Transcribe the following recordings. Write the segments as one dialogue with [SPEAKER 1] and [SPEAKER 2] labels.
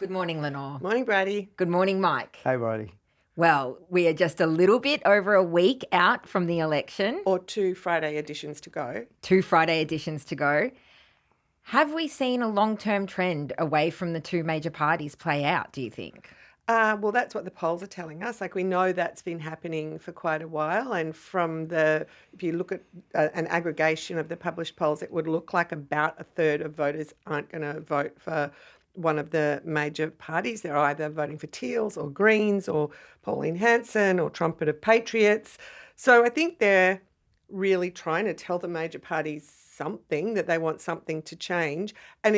[SPEAKER 1] Good morning, Lenore.
[SPEAKER 2] Morning, Bridie.
[SPEAKER 1] Good morning, Mike.
[SPEAKER 3] Hey, Bridie.
[SPEAKER 1] Well, we are just a little bit over a week out from the election.
[SPEAKER 2] Or 2 Friday editions to go.
[SPEAKER 1] 2 Friday editions to go. Have we seen a long-term trend away from the two major parties play out, do you think?
[SPEAKER 2] Well, that's what the polls are telling us. Like, we know that's been happening for quite a while. And if you look at an aggregation of the published polls, it would look like about a third of voters aren't going to vote for one of the major parties. They're either voting for Teals or Greens or Pauline Hanson or Trumpet of Patriots. So I think they're really trying to tell the major parties something, that they want something to change. And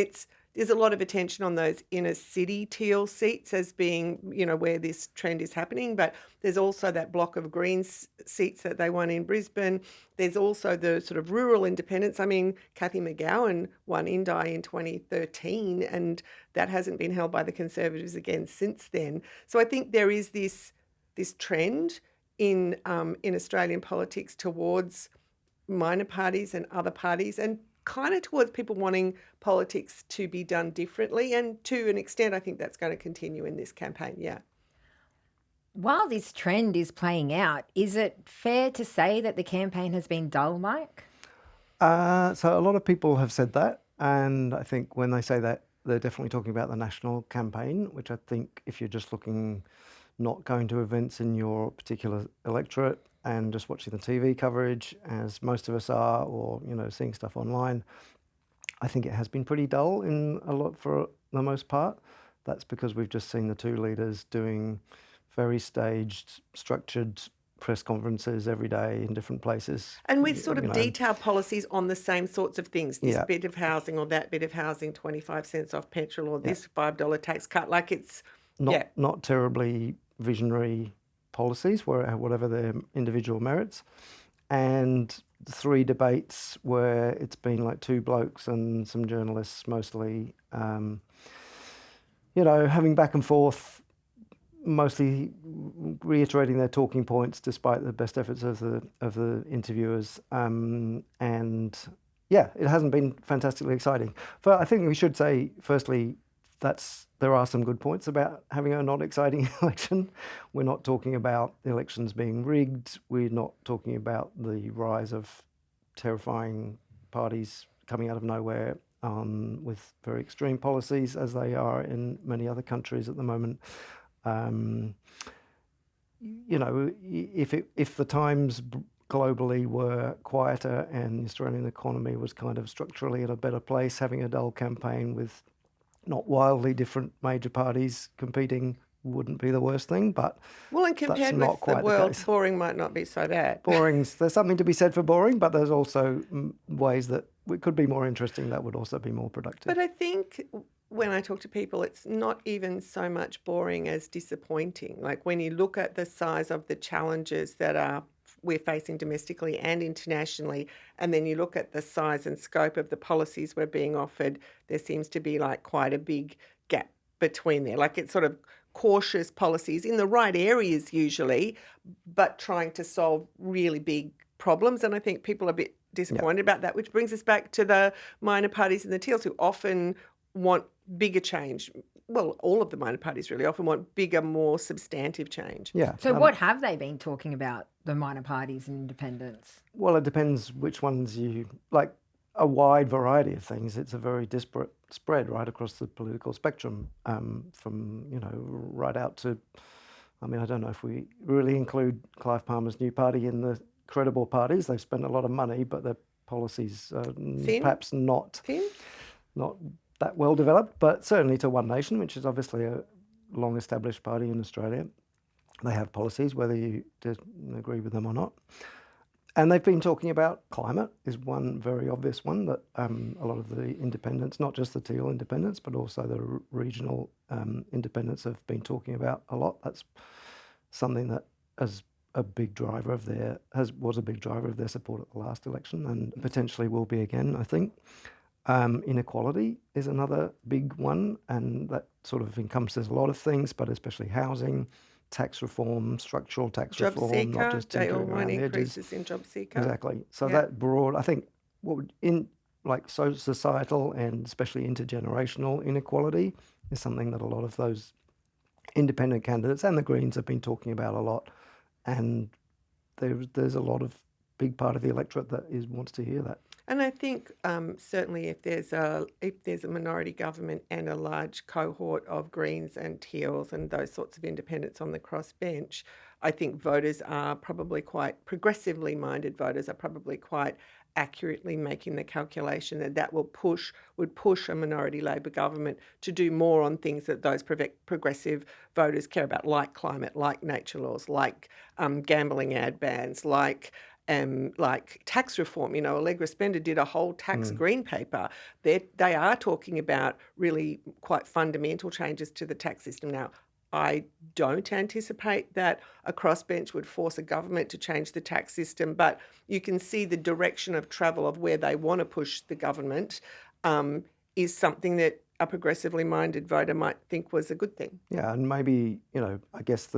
[SPEAKER 2] there's a lot of attention on those inner city teal seats as being, where this trend is happening. But there's also that block of Greens seats that they won in Brisbane. There's also the sort of rural independents. I mean, Cathy McGowan won Indi in 2013, and that hasn't been held by the Conservatives again since then. So I think there is this trend in Australian politics towards minor parties and other parties, and kind of towards people wanting politics to be done differently. And to an extent, I think that's going to continue in this campaign, yeah.
[SPEAKER 1] While this trend is playing out, is it fair to say that the campaign has been dull, Mike?
[SPEAKER 3] So a lot of people have said that, and I think when they say that, they're definitely talking about the national campaign, which I think if you're just looking, not going to events in your particular electorate and just watching the TV coverage, as most of us are, or seeing stuff online, I think it has been pretty dull for the most part. That's because we've just seen the two leaders doing very staged, structured press conferences every day in different places.
[SPEAKER 2] And with sort of detailed policies on the same sorts of things, this bit of housing or that bit of housing, 25 cents off petrol, or this $5 tax cut, like it's...
[SPEAKER 3] Not terribly visionary policies, whatever their individual merits. And 3 debates where it's been like 2 blokes and some journalists mostly, having back and forth, mostly reiterating their talking points despite the best efforts of the interviewers. It hasn't been fantastically exciting. But I think we should say, firstly, there are some good points about having a not exciting election. We're not talking about the elections being rigged. We're not talking about the rise of terrifying parties coming out of nowhere with very extreme policies, as they are in many other countries at the moment. If the times globally were quieter and the Australian economy was kind of structurally in a better place, having a dull campaign with not wildly different major parties competing wouldn't be the worst thing, but
[SPEAKER 2] and compared with the world, boring might not be so bad.
[SPEAKER 3] There's something to be said for boring, but there's also ways that it could be more interesting that would also be more productive.
[SPEAKER 2] But I think when I talk to people, it's not even so much boring as disappointing. Like, when you look at the size of the challenges that we're facing domestically and internationally, and then you look at the size and scope of the policies we're being offered, there seems to be like quite a big gap between there. Like, it's sort of cautious policies in the right areas usually, but trying to solve really big problems. And I think people are a bit disappointed about that, which brings us back to the minor parties and the Teals, who often want bigger change. Well, all of the minor parties really often want bigger, more substantive change.
[SPEAKER 3] Yeah.
[SPEAKER 1] So what have they been talking about, the minor parties and independents?
[SPEAKER 3] Well, it depends which ones you like. A wide variety of things. It's a very disparate spread right across the political spectrum, from right out to, I don't know if we really include Clive Palmer's new party in the credible parties. They've spent a lot of money, but their policies are perhaps not that well developed, but certainly to One Nation, which is obviously a long established party in Australia. They have policies, whether you agree with them or not. And they've been talking about climate is one very obvious one that a lot of the independents, not just the Teal independents, but also the regional independents have been talking about a lot. That's something that was a big driver of their support at the last election, and potentially will be again, I think. Inequality is another big one, and that sort of encompasses a lot of things, but especially housing, tax reform, structural tax reform, not just
[SPEAKER 2] they all
[SPEAKER 3] tinkering
[SPEAKER 2] want
[SPEAKER 3] around the
[SPEAKER 2] increases
[SPEAKER 3] edges.
[SPEAKER 2] in job seeker.
[SPEAKER 3] Exactly. So that broad, I think, societal and especially intergenerational inequality is something that a lot of those independent candidates and the Greens have been talking about a lot, and there's a lot of big part of the electorate that wants to hear that.
[SPEAKER 2] And I think certainly if there's a minority government and a large cohort of Greens and Teals and those sorts of independents on the crossbench, I think voters are probably quite progressively minded. Voters are probably quite accurately making the calculation that would push a minority Labor government to do more on things that those progressive voters care about, like climate, like nature laws, like gambling ad bans, like tax reform. Allegra Spender did a whole tax green paper. They are talking about really quite fundamental changes to the tax system. Now, I don't anticipate that a crossbench would force a government to change the tax system, but you can see the direction of travel of where they want to push the government is something that a progressively minded voter might think was a good thing.
[SPEAKER 3] Yeah, and maybe, I guess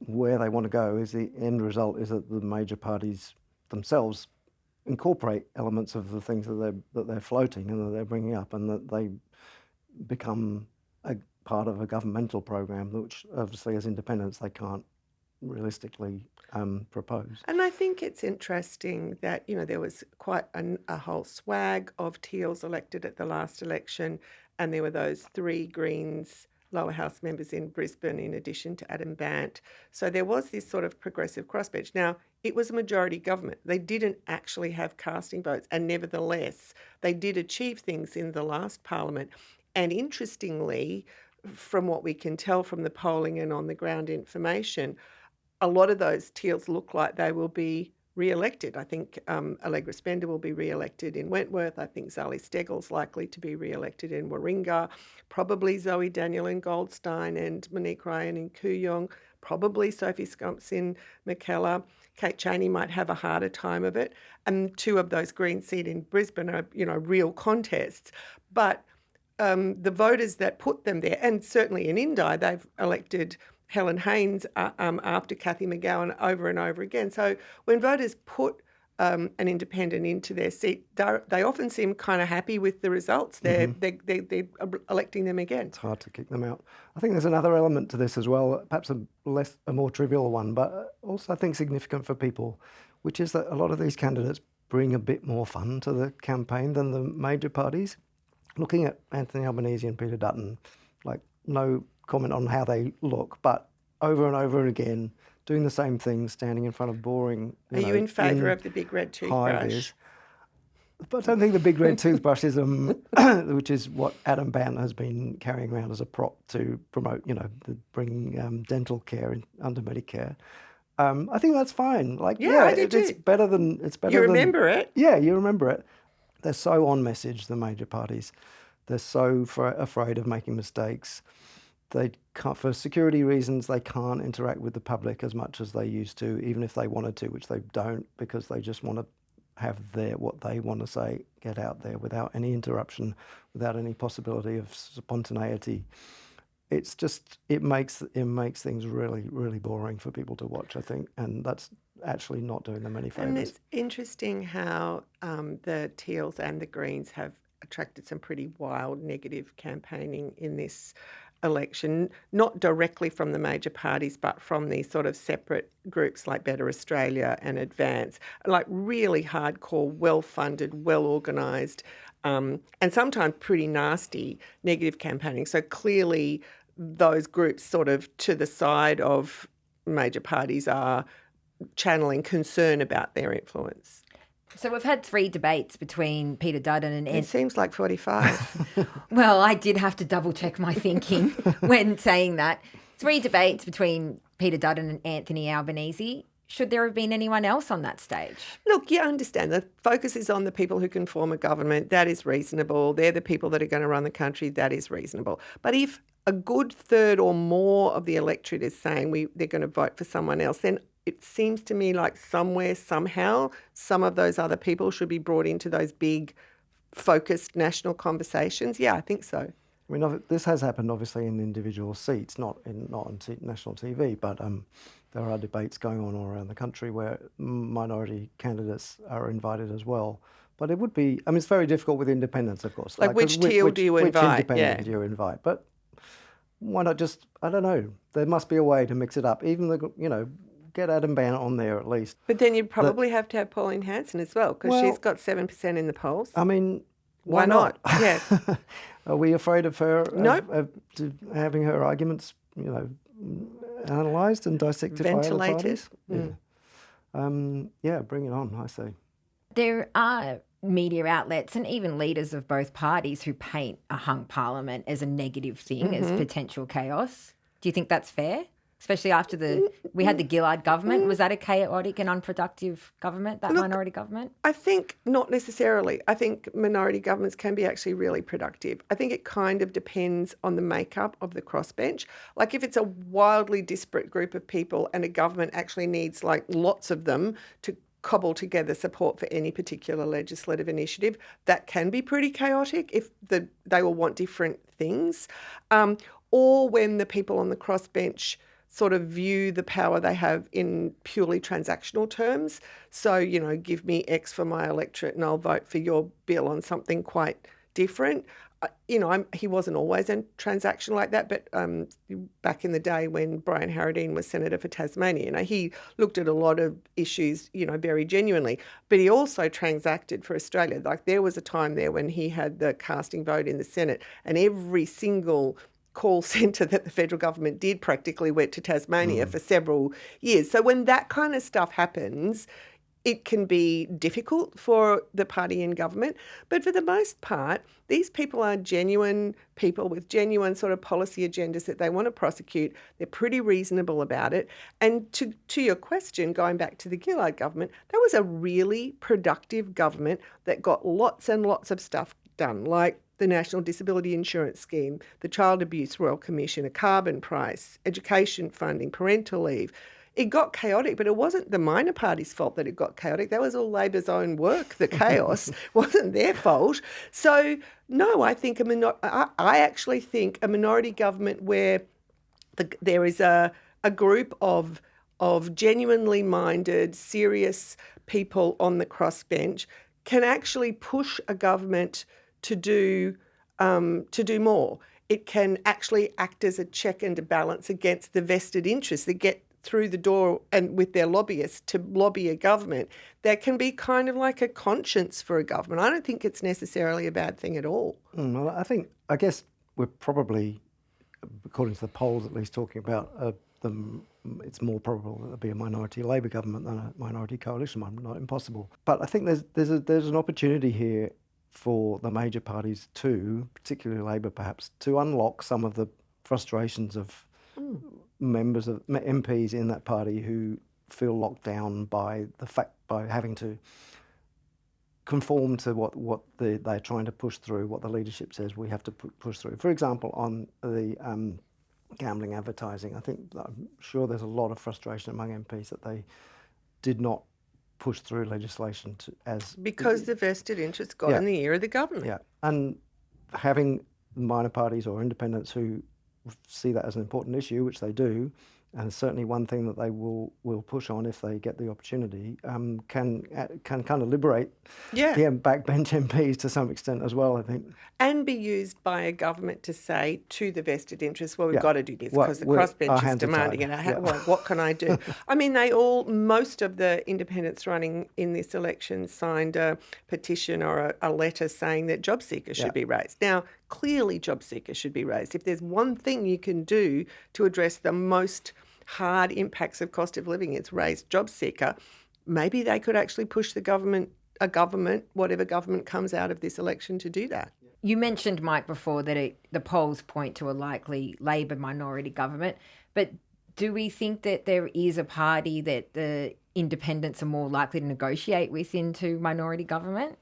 [SPEAKER 3] where they want to go is the end result is that the major parties themselves incorporate elements of the things that they're floating and that they're bringing up, and that they become a part of a governmental program, which obviously as independents they can't realistically propose.
[SPEAKER 2] And I think it's interesting that there was quite a whole swag of Teals elected at the last election, and there were those 3 Greens lower house members in Brisbane in addition to Adam Bandt. So there was this sort of progressive crossbench. Now, it was a majority government. They didn't actually have casting votes, and nevertheless they did achieve things in the last parliament. And interestingly, from what we can tell from the polling and on the ground information, a lot of those Teals look like they will be re-elected. I think Allegra Spender will be re-elected in Wentworth. I think Zali Steggall's likely to be re-elected in Warringah. Probably Zoe Daniel in Goldstein and Monique Ryan in Kooyong. Probably Sophie Scumps in Mackellar. Kate Chaney might have a harder time of it. And 2 of those Green seats in Brisbane are, real contests. But the voters that put them there, and certainly in Indi, they've elected Helen Haynes after Cathy McGowan over and over again. So when voters put an independent into their seat, they often seem kind of happy with the results. They're electing them again.
[SPEAKER 3] It's hard to kick them out. I think there's another element to this as well, perhaps a more trivial one, but also I think significant for people, which is that a lot of these candidates bring a bit more fun to the campaign than the major parties. Looking at Anthony Albanese and Peter Dutton, no comment on how they look, but over and over again, doing the same thing, standing in front of boring.
[SPEAKER 2] Are you in favour of the big red toothbrush?
[SPEAKER 3] But I don't think the big red toothbrush is, which is what Adam Bandt has been carrying around as a prop to promote, bringing dental care under Medicare. I think that's fine.
[SPEAKER 2] I do too.
[SPEAKER 3] It's better than.
[SPEAKER 2] You remember it?
[SPEAKER 3] Yeah, you remember it. They're so on message, the major parties. They're so afraid of making mistakes. They can't, for security reasons, they can't interact with the public as much as they used to, even if they wanted to, which they don't, because they just want to have what they want to say get out there without any interruption, without any possibility of spontaneity. It's just, it makes things really, really boring for people to watch, I think, and that's actually not doing them any favours.
[SPEAKER 2] And it's interesting how the Teals and the Greens have attracted some pretty wild negative campaigning in this election, not directly from the major parties, but from these sort of separate groups like Better Australia and Advance, like really hardcore, well-funded, well-organised, and sometimes pretty nasty negative campaigning. So clearly those groups sort of to the side of major parties are channeling concern about their influence.
[SPEAKER 1] So we've had 3 debates between Peter Dutton and
[SPEAKER 2] It seems like 45.
[SPEAKER 1] Well, I did have to double check my thinking when saying that. 3 debates between Peter Dutton and Anthony Albanese. Should there have been anyone else on that stage?
[SPEAKER 2] Look, I understand. The focus is on the people who can form a government. That is reasonable. They're the people that are going to run the country. That is reasonable. But if a good third or more of the electorate is saying they're going to vote for someone else, then it seems to me like somewhere, somehow, some of those other people should be brought into those big, focused national conversations. Yeah, I think so.
[SPEAKER 3] I mean, this has happened obviously in individual seats, not on national TV, but there are debates going on all around the country where minority candidates are invited as well. But it would be, it's very difficult with independents, of course.
[SPEAKER 2] Which teal do you invite?
[SPEAKER 3] Which independent do you invite? But why not just, I don't know, there must be a way to mix it up. Even get Adam Bannett on there at least.
[SPEAKER 2] But then you'd probably have to have Pauline Hanson as well, because she's got 7% in the polls.
[SPEAKER 3] I mean,
[SPEAKER 2] why not? Yeah.
[SPEAKER 3] Are we afraid of her?
[SPEAKER 2] Nope.
[SPEAKER 3] Of having her arguments, analysed and dissected by other parties? Yeah, bring it on, I say.
[SPEAKER 1] There are media outlets and even leaders of both parties who paint a hung parliament as a negative thing, as potential chaos. Do you think that's fair? Especially after we had the Gillard government. Was that a chaotic and unproductive government, that minority government?
[SPEAKER 2] I think not necessarily. I think minority governments can be actually really productive. I think it kind of depends on the makeup of the crossbench. Like if it's a wildly disparate group of people and a government actually needs like lots of them to cobble together support for any particular legislative initiative, that can be pretty chaotic if they all want different things. Or when the people on the crossbench sort of view the power they have in purely transactional terms. So, give me X for my electorate and I'll vote for your bill on something quite different. He wasn't always a transaction like that, but back in the day when Brian Harradine was Senator for Tasmania, he looked at a lot of issues, very genuinely. But he also transacted for Australia. Like there was a time there when he had the casting vote in the Senate and every single call centre that the federal government did practically went to Tasmania for several years. So when that kind of stuff happens, it can be difficult for the party in government. But for the most part, these people are genuine people with genuine sort of policy agendas that they want to prosecute. They're pretty reasonable about it. And to your question, going back to the Gillard government, that was a really productive government that got lots and lots of stuff done, like the National Disability Insurance Scheme, the Child Abuse Royal Commission, a carbon price, education funding, parental leave. It got chaotic, but it wasn't the minor party's fault that it got chaotic. That was all Labor's own work. The chaos wasn't their fault. So, no, I think I actually think a minority government where there is a group of genuinely minded, serious people on the crossbench can actually push a government to do more. It can actually act as a check and a balance against the vested interests that get through the door and with their lobbyists to lobby a government. That can be kind of like a conscience for a government. I don't think it's necessarily a bad thing at all.
[SPEAKER 3] Well, I guess we're probably, according to the polls at least, talking about it's more probable that there'll be a minority Labor government than a minority coalition one. Not impossible. But I think there's an opportunity here for the major parties too, particularly Labor perhaps, to unlock some of the frustrations of members of MPs in that party who feel locked down by having to conform to what they're trying to push through, what the leadership says we have to push through. For example, on the gambling advertising, I'm sure there's a lot of frustration among MPs that they did not push through legislation
[SPEAKER 2] because the vested interests got in the ear of the government.
[SPEAKER 3] Yeah, and having minor parties or independents who see that as an important issue, which they do, and certainly one thing that they will push on if they get the opportunity, can kind of liberate the backbench MPs to some extent as well, I think.
[SPEAKER 2] And be used by a government to say to the vested interests, well, we've got to do this because the crossbench is demanding it. What can I do? I mean, most of the independents running in this election signed a petition or a letter saying that job seekers should be raised. Now, clearly job seekers should be raised. If there's one thing you can do to address the most hard impacts of cost of living, it's raise job seeker. Maybe they could actually push whatever government comes out of this election, to do that.
[SPEAKER 1] You mentioned, Mike, before that the polls point to a likely Labor minority government, but do we think that there is a party that the independents are more likely to negotiate with into minority government?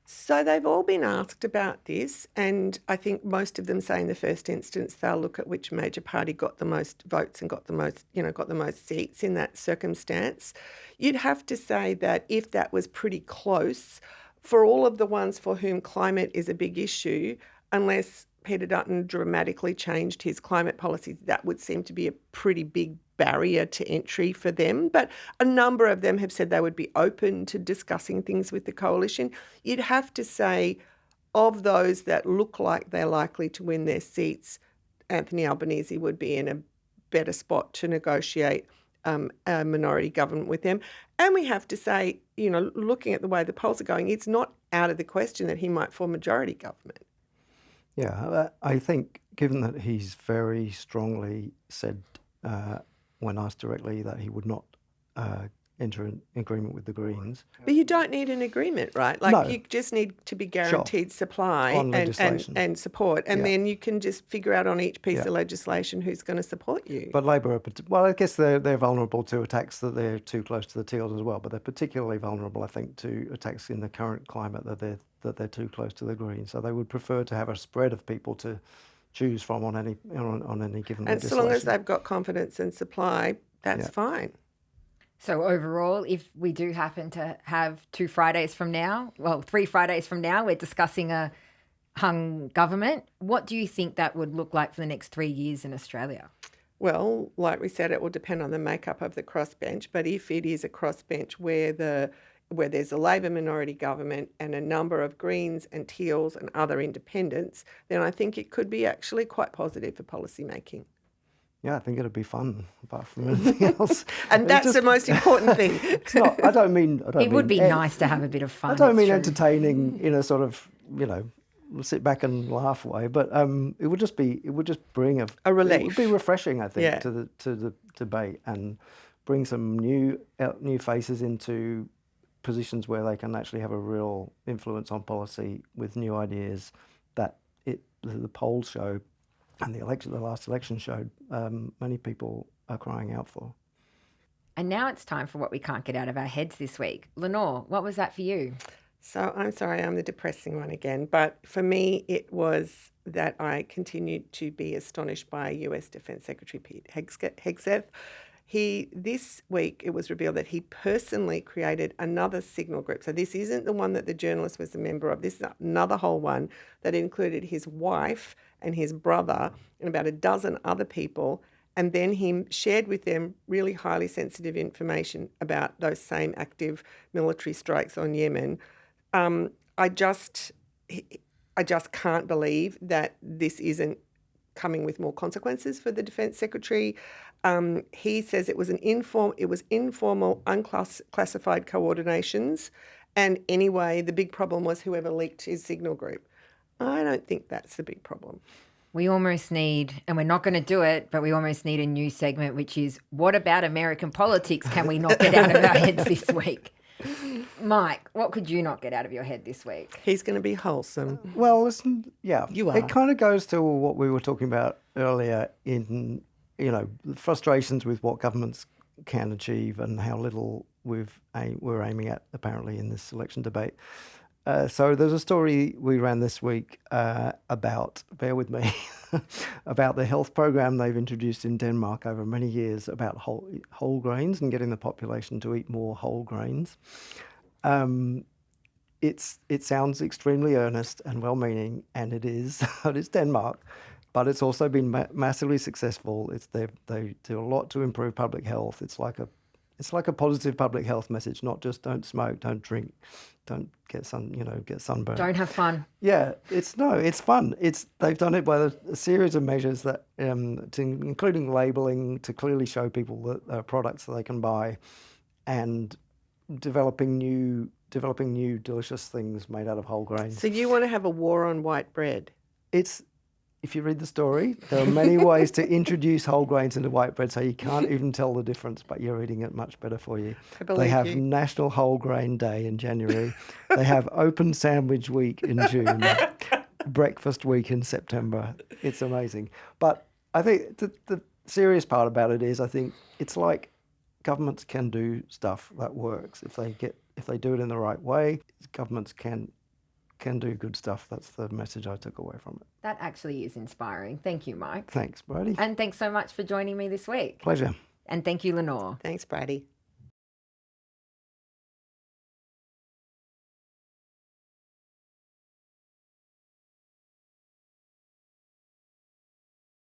[SPEAKER 2] So they've all been asked about this, and I think most of them say in the first instance they'll look at which major party got the most votes and got the most seats in that circumstance. You'd have to say that if that was pretty close, for all of the ones for whom climate is a big issue, unless Peter Dutton dramatically changed his climate policies, that would seem to be a pretty big barrier to entry for them. But a number of them have said they would be open to discussing things with the coalition. You'd have to say, of those that look like they're likely to win their seats, Anthony Albanese would be in a better spot to negotiate a minority government with them. And we have to say, looking at the way the polls are going, it's not out of the question that he might form majority government.
[SPEAKER 3] Yeah, I think given that he's very strongly said, when asked directly, that he would not enter an agreement with the Greens.
[SPEAKER 2] But you don't need an agreement, right?
[SPEAKER 3] No.
[SPEAKER 2] You just need to be guaranteed supply and support, and then you can just figure out on each piece of legislation who's going to support you.
[SPEAKER 3] But Labor, I guess they're vulnerable to attacks that they're too close to the teals as well, but they're particularly vulnerable, I think, to attacks in the current climate that they're too close to the Greens. So they would prefer to have a spread of people to choose from on any given legislation.
[SPEAKER 2] And so long as they've got confidence and supply, that's fine.
[SPEAKER 1] So overall, if we do happen to have 3 Fridays from now, we're discussing a hung government, what do you think that would look like for the next 3 years in Australia?
[SPEAKER 2] Well, like we said, it will depend on the makeup of the crossbench. But if it is a crossbench where there's a Labor minority government and a number of Greens and Teals and other independents, then I think it could be actually quite positive for policy making.
[SPEAKER 3] Yeah, I think it'd be fun, apart from anything else.
[SPEAKER 2] And that's the most important thing.
[SPEAKER 3] It's not. I don't mean.
[SPEAKER 1] It would be nice to have a bit of fun.
[SPEAKER 3] I don't mean entertaining in a sort of, sit back and laugh way, but it would just bring a relief. It would be refreshing, I think, to the debate, and bring some new faces into positions where they can actually have a real influence on policy with new ideas that the polls show. And the last election showed many people are crying out for.
[SPEAKER 1] And now it's time for what we can't get out of our heads this week. Lenore, what was that for you?
[SPEAKER 2] So I'm sorry, I'm the depressing one again. But for me, it was that I continued to be astonished by US Defence Secretary Pete Hegseth. This week, it was revealed that he personally created another signal group. So this isn't the one that the journalist was a member of. This is another whole one that included his wife and his brother and about a dozen other people. And then he shared with them really highly sensitive information about those same active military strikes on Yemen. I just can't believe that this isn't coming with more consequences for the Defence Secretary. He says it was informal, unclassified coordinations, and anyway, the big problem was whoever leaked his signal group. I don't think that's the big problem.
[SPEAKER 1] We almost need, and we're not going to do it, but we almost need a new segment, which is, what about American politics can we not get out of our heads this week? Mike, what could you not get out of your head this week?
[SPEAKER 2] He's going to be wholesome.
[SPEAKER 3] Well, listen,
[SPEAKER 2] You are.
[SPEAKER 3] It kind of goes to what we were talking about earlier in, frustrations with what governments can achieve and how little we're aiming at, apparently, in this election debate. So there's a story we ran this week about, bear with me, about the health program they've introduced in Denmark over many years about whole grains and getting the population to eat more whole grains. It sounds extremely earnest and well-meaning, and it is. It's Denmark, but it's also been massively successful. They do a lot to improve public health. It's like a positive public health message, not just don't smoke, don't drink, don't get sunburned.
[SPEAKER 1] Don't have fun.
[SPEAKER 3] Yeah, it's fun. They've done it by a series of measures that, including labelling to clearly show people that there are products that they can buy, and developing new delicious things made out of whole grains.
[SPEAKER 2] So you want to have a war on white bread?
[SPEAKER 3] If you read the story, there are many ways to introduce whole grains into white bread so you can't even tell the difference, but you're eating it much better for you. They have National Whole Grain Day in January. They have Open Sandwich Week in June, Breakfast Week in September. It's amazing. But I think the serious part about it is, I think it's like governments can do stuff that works. If they do it in the right way, governments can do good stuff. That's the message I took away from it.
[SPEAKER 1] That actually is inspiring. Thank you, Mike.
[SPEAKER 3] Thanks, Bridie.
[SPEAKER 1] And thanks so much for joining me this week.
[SPEAKER 3] Pleasure.
[SPEAKER 1] And thank you, Lenore.
[SPEAKER 2] Thanks, Bridie.